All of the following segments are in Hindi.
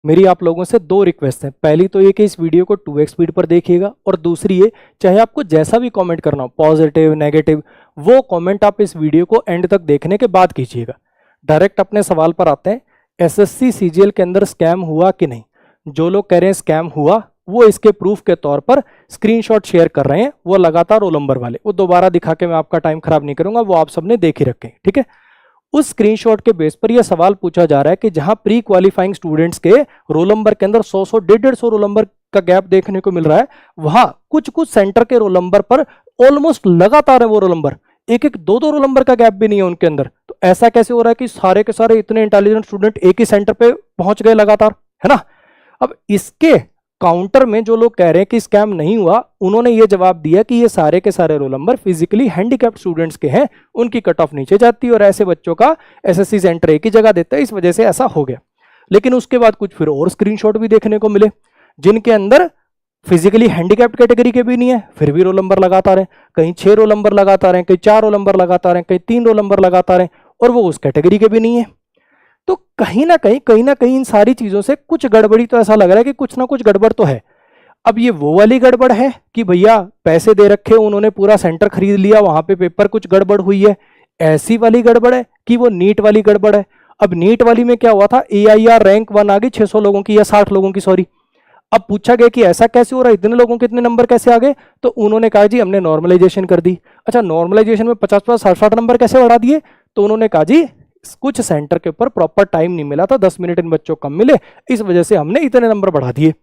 मेरी आप लोगों से दो रिक्वेस्ट है। पहली तो ये कि इस वीडियो को 2x स्पीड पर देखिएगा, और दूसरी ये, चाहे आपको जैसा भी कमेंट करना हो, पॉजिटिव नेगेटिव, वो कमेंट आप इस वीडियो को एंड तक देखने के बाद कीजिएगा। डायरेक्ट अपने सवाल पर आते हैं। एसएससी सीजीएल के अंदर स्कैम हुआ कि नहीं? जो लोग कह रहे हैं स्कैम हुआ, वो इसके प्रूफ के तौर पर स्क्रीनशॉट शेयर कर रहे हैं, वो लगातार रोल नंबर वाले। वो दोबारा दिखा के मैं आपका टाइम खराब नहीं करूंगा, वो आप सबने देख ही रखे, ठीक है। उस स्क्रीनशॉट के बेस पर यह सवाल पूछा जा रहा है कि जहां प्री क्वालिफाइंग स्टूडेंट्स के रोल नंबर के अंदर 100 150 रोल नंबर का गैप देखने को मिल रहा है, वहां कुछ कुछ सेंटर के रोल नंबर पर ऑलमोस्ट लगातार है वो रोल नंबर, एक एक दो रोल नंबर का गैप भी नहीं है उनके अंदर। तो ऐसा कैसे हो रहा है कि सारे के सारे इतने इंटेलिजेंट स्टूडेंट एक ही सेंटर पे पहुंच गए लगातार, है ना। अब इसके काउंटर में जो लोग कह रहे हैं कि स्कैम नहीं हुआ, उन्होंने ये जवाब दिया कि ये सारे के सारे roll number physically handicapped students के हैं, उनकी कट ऑफ नीचे जाती है और ऐसे बच्चों का एसएससी सेंटर एक ही जगह देता है, इस वजह से ऐसा हो गया। लेकिन उसके बाद कुछ फिर और स्क्रीनशॉट भी देखने को मिले जिनके अंदर फिजिकली हैंडीकैप्ड कैटेगरी के भी नहीं है, फिर भी रोल नंबर लगातार है। कहीं 6 रोल नंबर लगातार हैं, कहीं 4 रोल नंबर लगातार हैं, कहीं 3 रोल नंबर लगातार हैं, और वो उस कैटेगरी के भी नहीं है। तो कहीं ना कहीं इन सारी चीजों से कुछ गड़बड़ी, तो ऐसा लग रहा है कि कुछ ना कुछ गड़बड़ तो है। अब ये वो वाली गड़बड़ है कि भैया पैसे दे रखे, उन्होंने पूरा सेंटर खरीद लिया, वहां पे पेपर कुछ गड़बड़ हुई है, ऐसी वाली गड़बड़ है कि वो नीट वाली गड़बड़ है। अब नीट वाली में क्या हुआ था, AIR रैंक 1 आ गई 600 लोगों की या 60 लोगों की, सॉरी। अब पूछा गया कि ऐसा कैसे हो रहा है, इतने लोगों के इतने नंबर कैसे आ गए? तो उन्होंने कहा जी हमने नॉर्मलाइजेशन कर दी। अच्छा, नॉर्मलाइजेशन में 50 60 नंबर कैसे बढ़ा दिए? तो उन्होंने कहा जी कुछ सेंटर के ऊपर प्रॉपर टाइम नहीं मिला था, 10 मिनट इन बच्चों को कम मिले, इस वजह से हमने इतने नंबर बढ़ा दिए।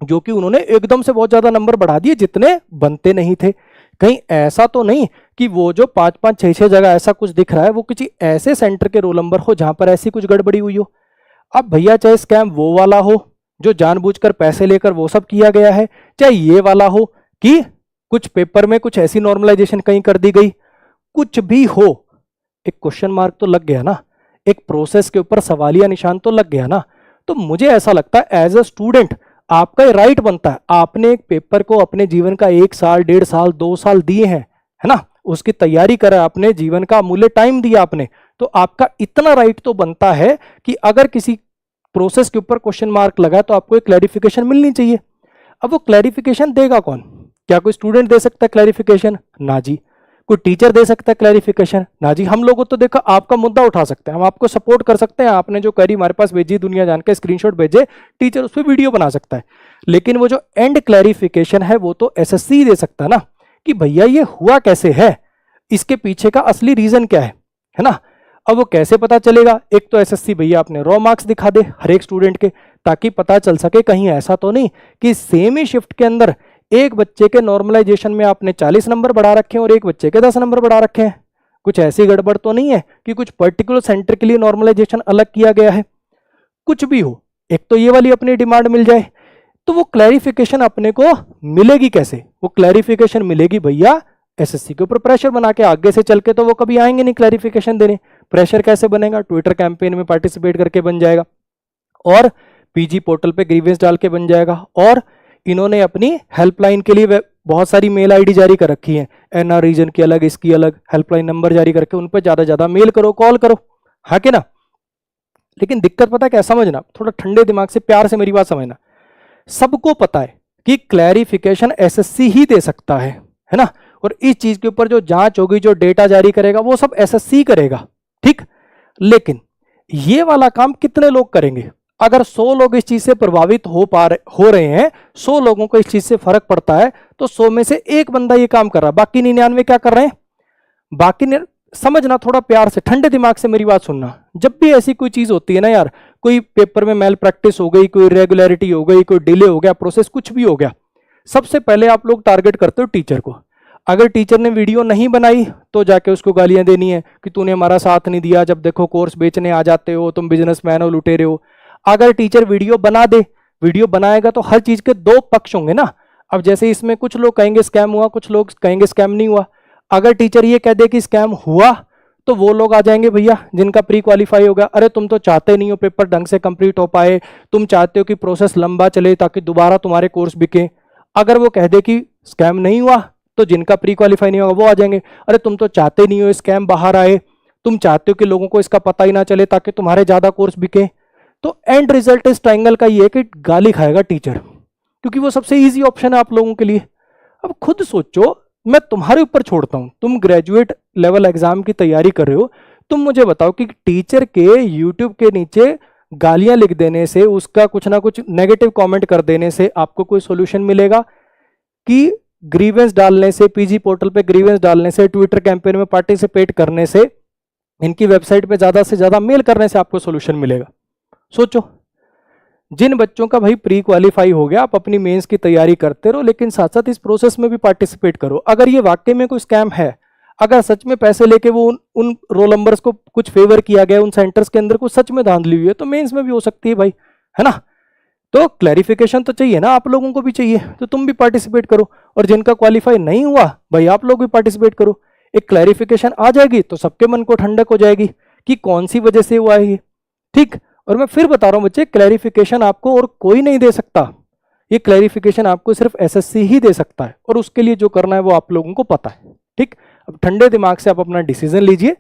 जो कि उन्होंने एकदम से बहुत ज्यादा नंबर बढ़ा दिए जितने बनते नहीं थे। कहीं ऐसा तो नहीं कि वो जो 5 6 जगह ऐसा कुछ दिख रहा है वो किसी ऐसे सेंटर के रोल नंबर हो जहां पर ऐसी कुछ गड़बड़ी हुई हो? अब भैया चाहे स्कैम वो वाला हो जो जानबूझकर पैसे लेकर वो सब किया गया है, चाहे ये वाला हो कि कुछ पेपर में कुछ ऐसी नॉर्मलाइजेशन कहीं कर दी गई, कुछ भी हो, एक क्वेश्चन मार्क तो लग गया ना, एक प्रोसेस के ऊपर सवालिया निशान तो लग गया ना। तो मुझे ऐसा लगता है एज अ स्टूडेंट आपका ये राइट बनता है, आपने एक पेपर को अपने जीवन का 1 साल 1.5 साल 2 साल दिए हैं, है ना, उसकी तैयारी करा, अपने जीवन का अमूल्य टाइम दिया आपने, तो आपका इतना राइट तो बनता है कि अगर किसी प्रोसेस के ऊपर क्वेश्चन मार्क लगा तो आपको एक क्लैरिफिकेशन मिलनी चाहिए। अब वो क्लैरिफिकेशन देगा कौन? क्या कोई स्टूडेंट दे सकता है क्लैरिफिकेशन? ना जी। कोई टीचर दे सकता है क्लैरिफिकेशन? ना जी। हम लोगों तो देखो आपका मुद्दा उठा सकते हैं, हम आपको सपोर्ट कर सकते हैं, आपने जो करी हमारे पास भेजी, दुनिया जान के स्क्रीनशॉट भेजे, टीचर उस पर वीडियो बना सकता है। लेकिन वो जो एंड क्लैरिफिकेशन है वो तो एसएससी दे सकता है ना, कि भैया ये हुआ कैसे है, इसके पीछे का असली रीजन क्या है ना। अब वो कैसे पता चलेगा? एक तो एसएससी भैया अपने रॉ मार्क्स दिखा दे हर एक स्टूडेंट के, ताकि पता चल सके कहीं ऐसा तो नहीं कि सेम ही शिफ्ट के अंदर एक बच्चे के नॉर्मलाइजेशन में आपने 40 नंबर बढ़ा रखे हैं और एक बच्चे के 10 नंबर बढ़ा रखे हैं। कुछ ऐसी गड़बड़ तो नहीं है कि कुछ पर्टिकुलर सेंटर के लिए नॉर्मलाइजेशन अलग किया गया है? कुछ भी हो, एक तो ये वाली अपनी डिमांड मिल जाए। तो वो क्लैरिफिकेशन अपने को मिलेगी कैसे? वो क्लैरिफिकेशन मिलेगी भैया एसएससी के ऊपर प्रेशर बना के। आगे से चल के तो वो कभी आएंगे नहीं क्लैरिफिकेशन देने। प्रेशर कैसे बनेगा? ट्विटर कैंपेन में पार्टिसिपेट करके बन जाएगा, और पीजी पोर्टल पे ग्रीवेंस डाल के बन जाएगा, और इन्होंने अपनी हेल्पलाइन के लिए बहुत सारी मेल आईडी जारी कर रखी है, एनआर रीजन की अलग, इसकी अलग, हेल्पलाइन नंबर जारी करके उन पर ज्यादा मेल करो, कॉल करो, हाँ के ना। लेकिन दिक्कत पता है क्या? समझना, थोड़ा ठंडे दिमाग से प्यार से मेरी बात समझना। सबको पता है कि क्लैरिफिकेशन एसएससी ही दे सकता है ना, और इस चीज के ऊपर जो जांच होगी, जो डेटा जारी करेगा, वो सब एसएससी करेगा, ठीक। लेकिन ये वाला काम कितने लोग करेंगे? अगर 100 लोग इस चीज से प्रभावित हो रहे हैं, 100 लोगों को इस चीज से फर्क पड़ता है, तो 100 में से एक बंदा ये काम कर रहा है, बाकी 99 क्या कर रहे हैं? समझना, थोड़ा प्यार से ठंडे दिमाग से मेरी बात सुनना। जब भी ऐसी कोई चीज होती है ना यार, कोई पेपर में मेल प्रैक्टिस हो गई, कोई इरेगुलरिटी हो गई, कोई डिले हो गया, प्रोसेस कुछ भी हो गया, सबसे पहले आप लोग टारगेट करते हो टीचर को। अगर टीचर ने वीडियो नहीं बनाई तो जाके उसको गालियां देनी है कि तूने हमारा साथ नहीं दिया, जब देखो कोर्स बेचने आ जाते हो, तुम बिजनेसमैन हो, लुटेरे हो। अगर टीचर वीडियो बना दे, वीडियो बनाएगा तो हर चीज के दो पक्ष होंगे ना। अब जैसे इसमें कुछ लोग कहेंगे स्कैम हुआ, कुछ लोग कहेंगे स्कैम नहीं हुआ। अगर टीचर ये कह दे कि स्कैम हुआ तो वो लोग आ जाएंगे भैया जिनका प्री क्वालिफाई होगा, अरे तुम तो चाहते नहीं हो पेपर ढंग से कंप्लीट हो पाए, तुम चाहते हो कि प्रोसेस लंबा चले ताकि दोबारा तुम्हारे कोर्स बिके। अगर वो कह दे कि स्कैम नहीं हुआ तो जिनका प्री क्वालिफाई नहीं होगा वो आ जाएंगे, अरे तुम तो चाहते नहीं हो स्कैम बाहर आए, तुम चाहते हो कि लोगों को इसका पता ही ना चले ताकि तुम्हारे ज्यादा कोर्स बिके। तो एंड रिजल्ट इस ट्रायंगल का ये है कि गाली खाएगा टीचर, क्योंकि वो सबसे इजी ऑप्शन है आप लोगों के लिए। अब खुद सोचो, मैं तुम्हारे ऊपर छोड़ता हूं, तुम ग्रेजुएट लेवल एग्जाम की तैयारी कर रहे हो, तुम मुझे बताओ कि टीचर के यूट्यूब के नीचे गालियां लिख देने से, उसका कुछ ना कुछ नेगेटिव कमेंट कर देने से आपको कोई सोल्यूशन मिलेगा? कि ग्रीवेंस डालने से, पीजी पोर्टल पे ग्रीवेंस डालने से, ट्विटर कैंपेन में पार्टिसिपेट करने से, इनकी वेबसाइट पे ज्यादा से ज्यादा मेल करने से आपको सोल्यूशन मिलेगा? सोचो। जिन बच्चों का भाई प्री क्वालिफाई हो गया, आप अपनी मेंस की तैयारी करते रहो, लेकिन साथ साथ इस प्रोसेस में भी पार्टिसिपेट करो। अगर ये वाकई में कोई स्कैम है, अगर सच में पैसे लेके वो उन रोल नंबर्स को कुछ फेवर किया गया, उन सेंटर्स के अंदर कुछ सच में धांधली हुई है, तो मेंस में भी हो सकती है भाई, है ना? तो क्लैरिफिकेशन तो चाहिए ना, आप लोगों को भी चाहिए, तो तुम भी पार्टिसिपेट करो। और जिनका क्वालिफाई नहीं हुआ भाई, आप लोग भी पार्टिसिपेट करो। एक क्लैरिफिकेशन आ जाएगी तो सबके मन को ठंडक हो जाएगी कि कौन सी वजह से हुआ है ये, ठीक। और मैं फिर बता रहा हूं बच्चे, क्लैरिफिकेशन आपको और कोई नहीं दे सकता, ये क्लैरिफिकेशन आपको सिर्फ एसएससी ही दे सकता है, और उसके लिए जो करना है वो आप लोगों को पता है, ठीक। अब ठंडे दिमाग से आप अपना डिसीजन लीजिए,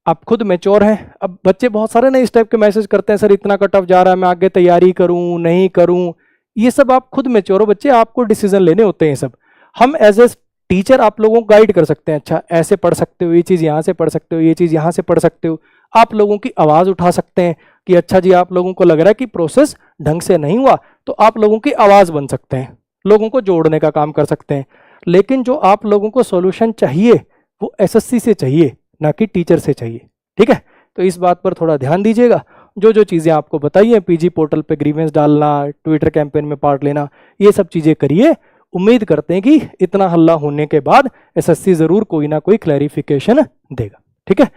आप खुद मैच्योर हैं। अब बच्चे बहुत सारे ना इस टाइप के मैसेज करते हैं, सर इतना कट ऑफ जा रहा है, मैं आगे तैयारी करूं नहीं करूं, ये सब आप खुद मैच्योर हो बच्चे, आपको डिसीजन लेने होते हैं सब। हम एज ए टीचर आप लोगों को गाइड कर सकते हैं, अच्छा ऐसे पढ़ सकते हो, ये चीज़ यहाँ से पढ़ सकते हो, ये चीज़ यहाँ से पढ़ सकते हो। आप लोगों की आवाज़ उठा सकते हैं कि अच्छा जी आप लोगों को लग रहा है कि प्रोसेस ढंग से नहीं हुआ, तो आप लोगों की आवाज़ बन सकते हैं, लोगों को जोड़ने का काम कर सकते हैं। लेकिन जो आप लोगों को सॉल्यूशन चाहिए वो एसएससी से चाहिए, ना कि टीचर से चाहिए, ठीक है। तो इस बात पर थोड़ा ध्यान दीजिएगा। जो जो चीज़ें आपको बताई हैं, पीजी पोर्टल पे ग्रीवेंस डालना, ट्विटर कैंपेन में पार्ट लेना, ये सब चीज़ें करिए। उम्मीद करते हैं कि इतना हल्ला होने के बाद एसएससी ज़रूर कोई ना कोई क्लैरिफिकेशन देगा, ठीक है।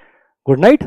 Good night.